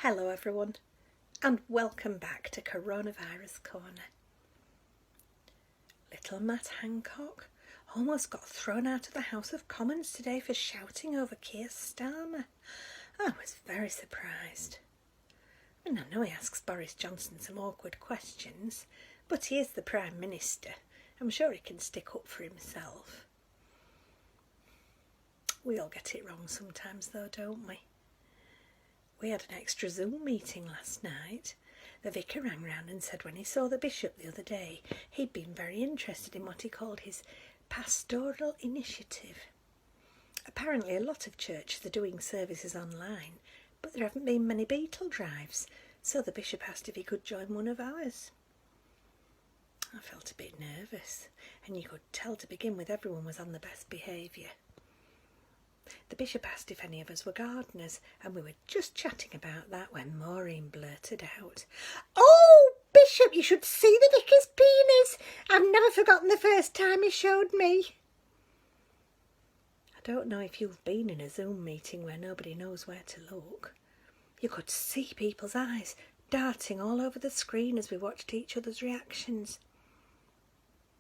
Hello everyone, and welcome back to Coronavirus Corner. Little Matt Hancock almost got thrown out of the House of Commons today for shouting over Keir Starmer. I was very surprised. I know he asks Boris Johnson some awkward questions, but he is the Prime Minister. I'm sure he can stick up for himself. We all get it wrong sometimes though, don't we? We had an extra Zoom meeting last night. The vicar rang round and said when he saw the bishop the other day, he'd been very interested in what he called his pastoral initiative. Apparently a lot of churches are doing services online, but there haven't been many Beetle drives, so the bishop asked if he could join one of ours. I felt a bit nervous, and you could tell to begin with everyone was on the best behaviour. The bishop asked if any of us were gardeners, and we were just chatting about that when Maureen blurted out, "Oh, Bishop, you should see the vicar's peonies! I've never forgotten the first time he showed me." I don't know if you've been in a Zoom meeting where nobody knows where to look. You could see people's eyes darting all over the screen as we watched each other's reactions.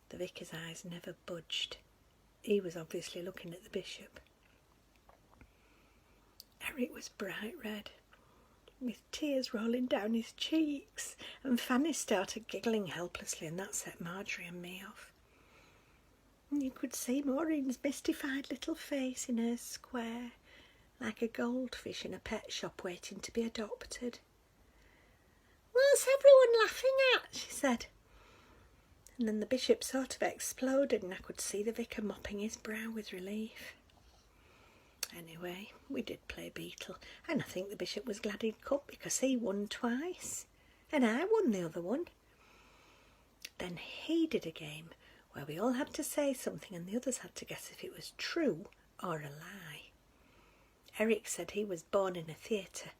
The vicar's eyes never budged. He was obviously looking at the bishop. Eric was bright red, with tears rolling down his cheeks, and Fanny started giggling helplessly, and that set Marjorie and me off. And you could see Maureen's mystified little face in her square, like a goldfish in a pet shop waiting to be adopted. "What's everyone laughing at?" she said. And then the bishop sort of exploded, and I could see the vicar mopping his brow with relief. Anyway, we did play Beetle, and I think the bishop was glad he'd come because he won twice, and I won the other one. Then he did a game where we all had to say something and the others had to guess if it was true or a lie. Eric said he was born in a theatre,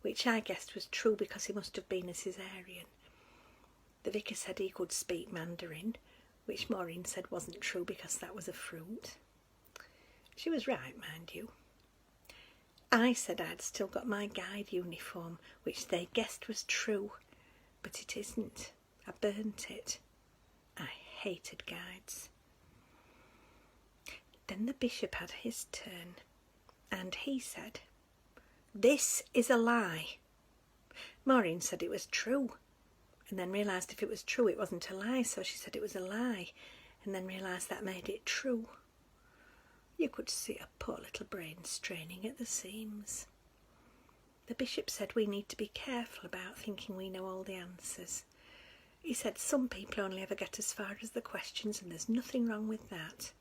which I guessed was true because he must have been a caesarean. The vicar said he could speak Mandarin, which Maureen said wasn't true because that was a fruit. She was right, mind you. I said I'd still got my guide uniform, which they guessed was true, but it isn't. I burnt it. I hated guides. Then the bishop had his turn, and he said, "This is a lie." Maureen said it was true, and then realised if it was true it wasn't a lie, so she said it was a lie, and then realised that made it true. You could see her poor little brain straining at the seams. The bishop said we need to be careful about thinking we know all the answers. He said some people only ever get as far as the questions, and there's nothing wrong with that.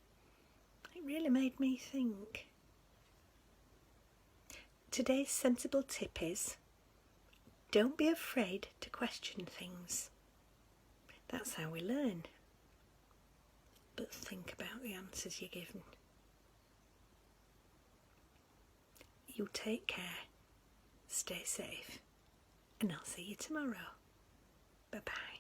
It really made me think. Today's sensible tip is, don't be afraid to question things. That's how we learn. But think about the answers you're given. You take care, stay safe, and I'll see you tomorrow. Bye-bye.